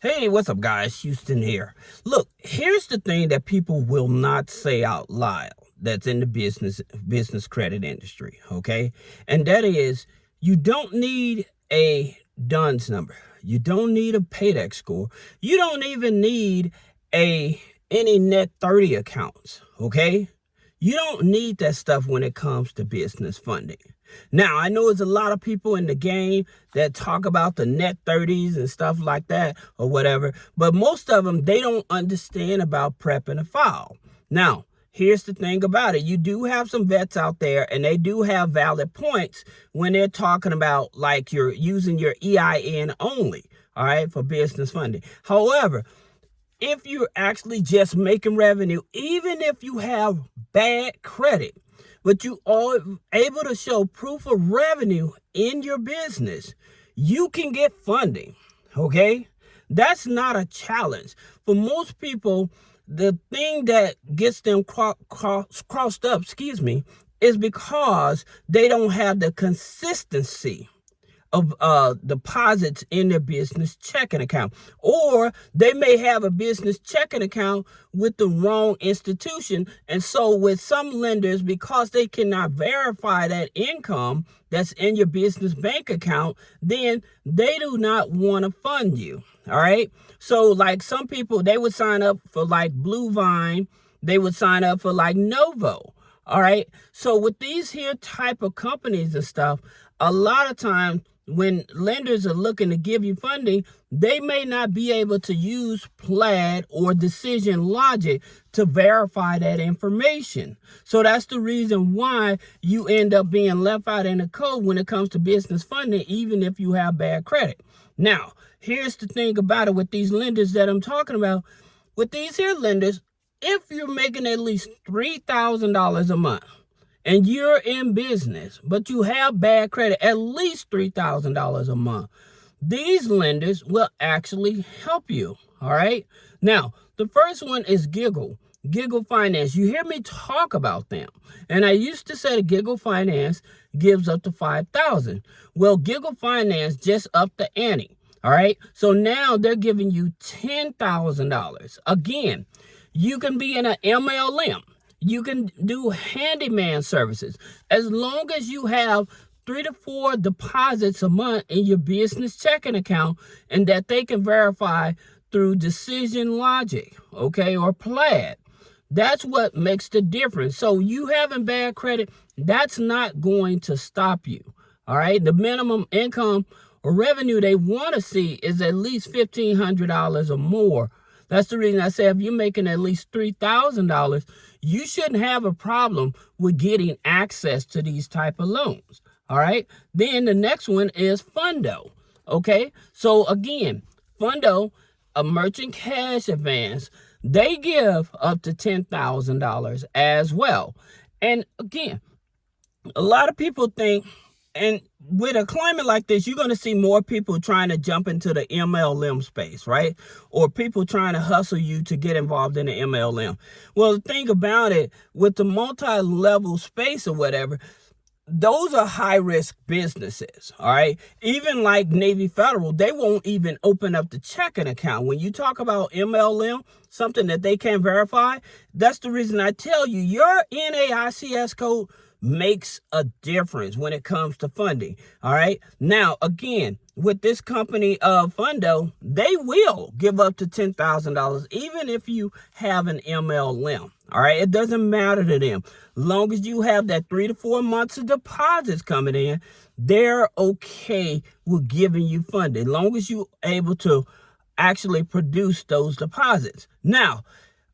Hey, what's up, guys? Houston here. Look, here's the thing that people will not say out loud that's in the business credit industry, okay? And that is you don't need a DUNS number. You don't need a paydex score. You don't even need any net 30 accounts, okay? You don't need that stuff when it comes to business funding. Now, I know there's a lot of people in the game that talk about the net 30s and stuff like that or whatever, but most of them, they don't understand about prepping a file. Now, here's the thing about it. You do have some vets out there, and they do have valid points when they're talking about like you're using your EIN only, all right, for business funding. However, if you're actually just making revenue, even if you have bad credit, but you are able to show proof of revenue in your business, you can get funding, okay? That's not a challenge. For most people, the thing that gets them crossed up, is because they don't have the consistency of deposits in their business checking account, or they may have a business checking account with the wrong institution. And so with some lenders, because they cannot verify that income that's in your business bank account, then they do not want to fund you. All right. So like some people, they would sign up for like Blue Vine, they would sign up for like Novo. All right. So with these here type of companies and stuff, a lot of times when lenders are looking to give you funding, they may not be able to use Plaid or Decision Logic to verify that information. So that's the reason why you end up being left out in the cold when it comes to business funding, even if you have bad credit. Now, here's the thing about it with these lenders that I'm talking about. With these here lenders, if you're making at least $3,000 a month, and you're in business, but you have bad credit, at least $3,000 a month, these lenders will actually help you, all right? Now, the first one is Giggle Finance. You hear me talk about them. And I used to say that Giggle Finance gives up to $5,000. Well, Giggle Finance just upped the ante, all right? So now they're giving you $10,000. Again, you can be in an MLM. You can do handyman services as long as you have 3 to 4 deposits a month in your business checking account, and that they can verify through Decision Logic, okay, or Plaid. That's what makes the difference. So you having bad credit, that's not going to stop you, all right? The minimum income or revenue they want to see is at least $1,500 or more. That's the reason I say if you're making at least $3,000, you shouldn't have a problem with getting access to these type of loans. All right. Then the next one is Fundo. Okay. So again, Fundo, a merchant cash advance, they give up to $10,000 as well. And again, a lot of people think, and with a climate like this, you're going to see more people trying to jump into the MLM space, right? Or people trying to hustle you to get involved in the MLM. Well, the thing about it, with the multi-level space or whatever, those are high-risk businesses, all right? Even like Navy Federal, they won't even open up the checking account. When you talk about MLM, something that they can't verify, that's the reason I tell you, your NAICS code makes a difference when it comes to funding. All right. Now, again, with this company Fundo, they will give up to $10,000, even if you have an MLM. All right. It doesn't matter to them. Long as you have that 3 to 4 months of deposits coming in, they're okay with giving you funding, long as you're able to actually produce those deposits. Now,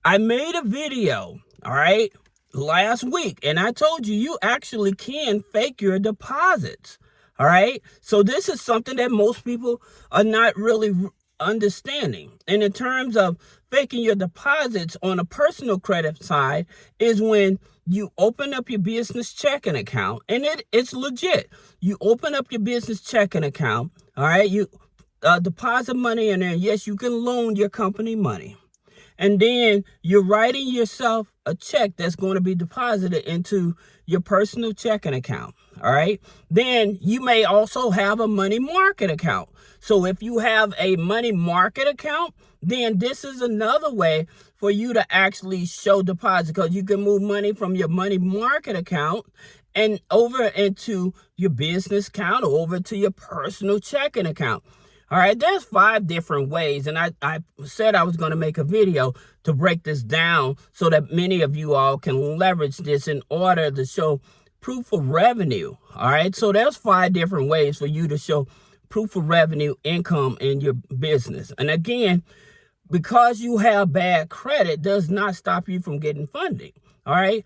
I made a video, all right, last week, and I told you, you actually can fake your deposits. All right. So this is something that most people are not really understanding. And in terms of faking your deposits on a personal credit side is when you open up your business checking account, and it's legit. You open up your business checking account. All right. You deposit money in there. Yes, you can loan your company money. And then you're writing yourself a check that's going to be deposited into your personal checking account. All right. Then you may also have a money market account. So if you have a money market account, then this is another way for you to actually show deposit, because you can move money from your money market account and over into your business account or over to your personal checking account. All right, there's 5 different ways, and I said I was going to make a video to break this down so that many of you all can leverage this in order to show proof of revenue. All right, so there's 5 different ways for you to show proof of revenue income in your business. And again, because you have bad credit does not stop you from getting funding. All right.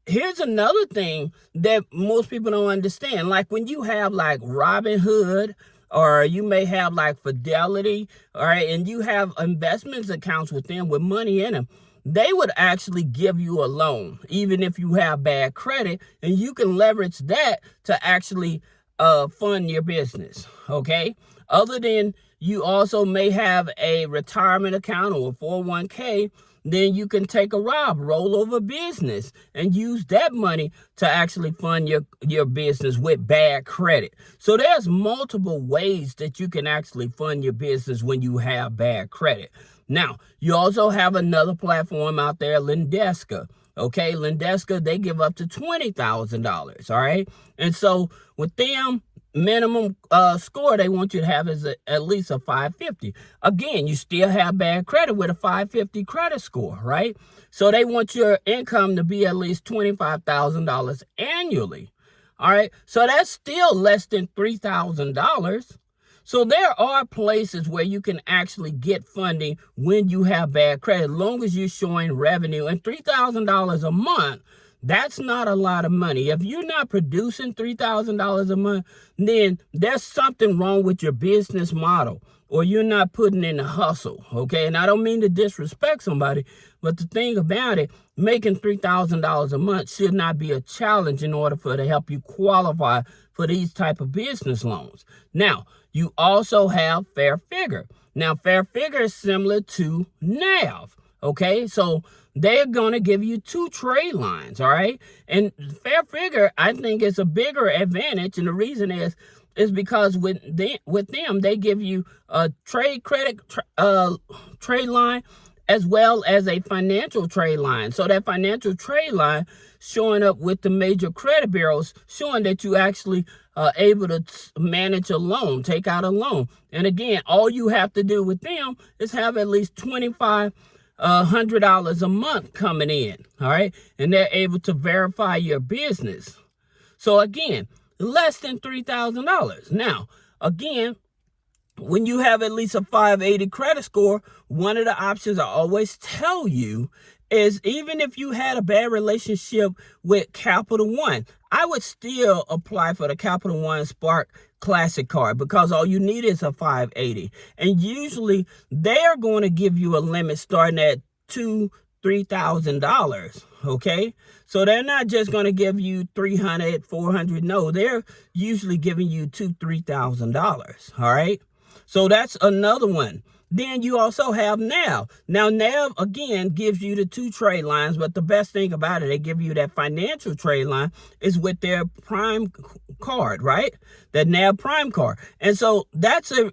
Here's another thing that most people don't understand. Like when you have like Robinhood, or you may have like Fidelity, all right, and you have investments accounts with them with money in them, they would actually give you a loan, even if you have bad credit, and you can leverage that to actually fund your business, okay? Other than you also may have a retirement account or a 401k, then you can take a rollover business and use that money to actually fund your business with bad credit. So there's multiple ways that you can actually fund your business when you have bad credit. Now, you also have another platform out there, Lendeska. Okay, Lendeska, they give up to $20,000, all right? And so with them, minimum score they want you to have is at least a 550. Again, you still have bad credit with a 550 credit score, right? So they want your income to be at least $25,000 annually, all right? So that's still less than $3,000. So there are places where you can actually get funding when you have bad credit, as long as you're showing revenue. And $3,000 a month, that's not a lot of money. If you're not producing $3,000 a month, then there's something wrong with your business model, or you're not putting in the hustle, okay? And I don't mean to disrespect somebody, but the thing about it, making $3,000 a month should not be a challenge in order for it to help you qualify for these type of business loans. Now, you also have Fair Figure. Now, Fair Figure is similar to NAV, okay? So they're going to give you 2 trade lines, all right? And Fair Figure, I think, is a bigger advantage, and the reason is because with them, they give you a trade line as well as a financial trade line. So that financial trade line showing up with the major credit bureaus, showing that you actually are able to manage a loan, take out a loan. And again, all you have to do with them is have at least $2,500 a month coming in, all right? And they're able to verify your business. So again, less than $3,000. Now, again, when you have at least a 580 credit score, one of the options I always tell you is, even if you had a bad relationship with Capital One, I would still apply for the Capital One Spark Classic card, because all you need is a 580. And usually they're going to give you a limit starting at $3,000, okay? So they're not just going to give you $300, $400. No, they're usually giving you $2,000, $3,000, all right? So that's another one. Then you also have NAV. Now, NAV, again, gives you the 2 trade lines, but the best thing about it, they give you that financial trade line is with their Prime card, right? That NAV Prime card. And so that's a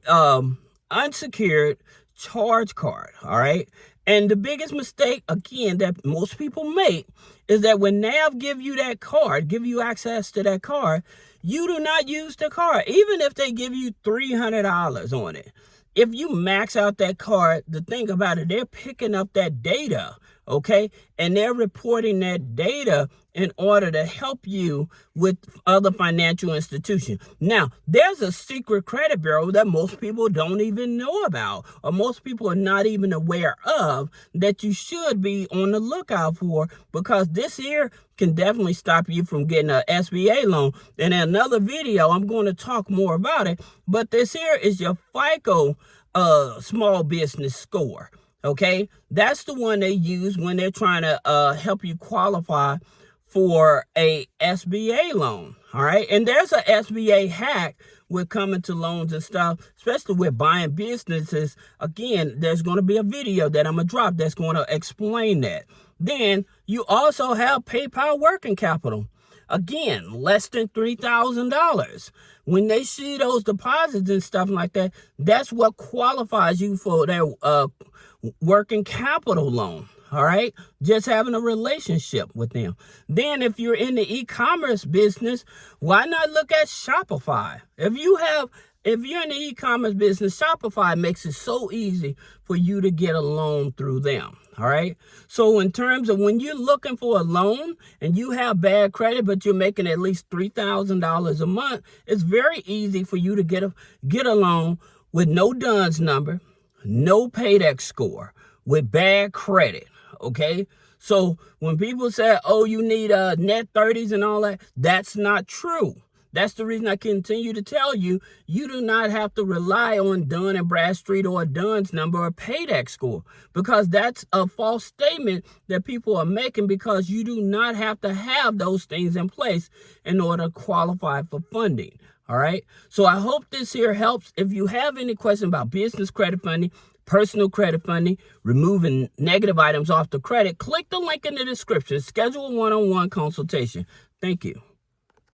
unsecured charge card, all right? And the biggest mistake, again, that most people make is that when NAV give you that card, give you access to that card, you do not use the card, even if they give you $300 on it. If you max out that card, the thing about it, they're picking up that data, okay? And they're reporting that data in order to help you with other financial institutions. Now, there's a secret credit bureau that most people don't even know about, or most people are not even aware of, that you should be on the lookout for, because this here can definitely stop you from getting an SBA loan. And in another video, I'm going to talk more about it, but this here is your FICO small business score, okay? That's the one they use when they're trying to help you qualify for a SBA loan, all right? And there's a SBA hack with coming to loans and stuff, especially with buying businesses. Again, there's going to be a video that I'm going to drop that's going to explain that. Then you also have PayPal working capital. Again, less than $3,000. When they see those deposits and stuff like that, that's what qualifies you for their working capital loan. All right, just having a relationship with them. Then if you're in the e-commerce business, why not look at Shopify? If you're in the e-commerce business, Shopify makes it so easy for you to get a loan through them. All right. So in terms of when you're looking for a loan and you have bad credit, but you're making at least $3,000 a month, it's very easy for you to get a loan with no DUNS number, no paydex score, with bad credit. Okay. So when people say, oh, you need net 30s and all that, that's not true. That's the reason I continue to tell you, you do not have to rely on Dun & Bradstreet or a DUNS number or a paydex score, because that's a false statement that people are making, because you do not have to have those things in place in order to qualify for funding. All right. So I hope this here helps. If you have any questions about business credit funding, personal credit funding, removing negative items off the credit, click the link in the description. Schedule a one-on-one consultation. Thank you.